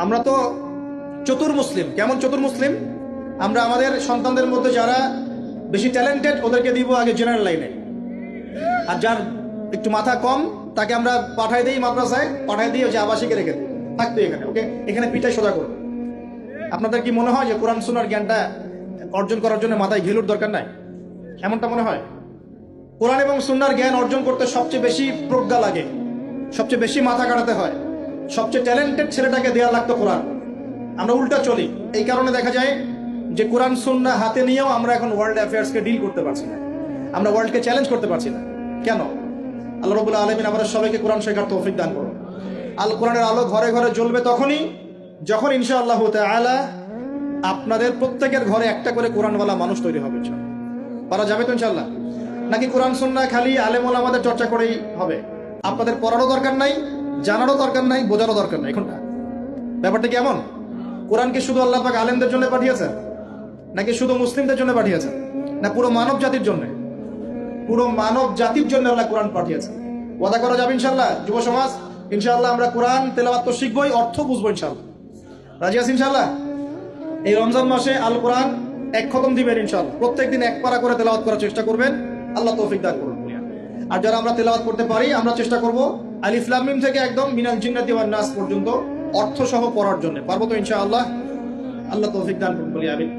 আমরা তো চতুর মুসলিম। কেমন চতুর মুসলিম? আমরা আমাদের সন্তানদের মধ্যে যারা বেশি ট্যালেন্টেড ওদেরকে দিব আগে জেনারেল লাইনে, আর যার একটু মাথা কম তাকে আমরা পাঠাই দিই মাদ্রাসায়, পাঠাই দিই যে আবাসিকে রেখে দিই, থাকতো এখানে, ওকে এখানে পিঠাই সোজা করবে। আপনাদের কি মনে হয় যে কোরআন সুন্নাহর জ্ঞানটা অর্জন করার জন্য মাথায় ঘিলুর দরকার নাই? এমনটা মনে হয়? কোরআন এবং সুন্নাহর জ্ঞান অর্জন করতে সবচেয়ে বেশি প্রজ্ঞা লাগে, সবচেয়ে বেশি মাথা কাটাতে হয়, সবচেয়ে ট্যালেন্টেড ছেলেটাকে দেওয়া লাগতো কোরআন। আমরা উল্টা চলি। এই কারণে দেখা যায় যে কোরআন সুন্নাহ হাতে নিয়েও আমরা এখন ওয়ার্ল্ড অ্যাফেয়ার্সকে ডিল করতে পারছি না, আমরা ওয়ার্ল্ডকে চ্যালেঞ্জ করতে পারছি না। কেন? আল্লাহ রাব্বুল আলামিন আমাদের সবাইকে কোরআন শেখার তৌফিক দান করুন। আল কোরআনের আলো ঘরে ঘরে জ্বলবে তখনই যখন ইনশাআল্লাহ তাআলা আপনাদের প্রত্যেকের ঘরে একটা করে কোরআনওয়ালা মানুষ তৈরি হবে। ইনশাআল্লাহ পারা যাবে তো ইনশাআল্লাহ? নাকি কোরআন সুন্নাহ খালি আলেম ওলামাদের চর্চা করেই হবে? আপনাদের পড়ারও দরকার নাই, জানারও দরকার নাই, বোঝারও দরকার নাই। এখন ব্যাপারটা কেমন? কোরআনকে শুধু আল্লাহ পাক আলেমদের জন্য পাঠিয়েছেন, নাকি শুধু মুসলিমদের জন্য পাঠিয়েছেন, না পুরো মানব জাতির জন্য? পুরো মানব জাতির জন্য আল্লাহ কোরআন পাঠিয়েছেন। ওয়াদা করা যাবে ইনশাআল্লাহ? যুব সমাজ, ইনশাআল্লাহ আমরা কোরআন তেলাওয়াত তো শিখবই, অর্থ বুঝবো ইনশাআল্লাহ। রাজি আছি ইনশাআল্লাহ? এই রমজান মাসে আল কোরআন এক খতম দিবেন ইনশাআল্লাহ। প্রত্যেকদিন এক পারা করে তেলাওয়াত করার চেষ্টা করবেন, আল্লাহ তৌফিক দান করুন। আর যারা আমরা তেলাওয়াত করতে পারি, আমরা চেষ্টা করব আলিফ লাম মিম থেকে একদম মিনাল জিন্নাতি ওয়ান নাস পর্যন্ত অর্থ সহ পড়ার জন্য। পারবো তো ইনশাআল্লাহ? আল্লাহ তৌফিক দান করুন বলি আমিন।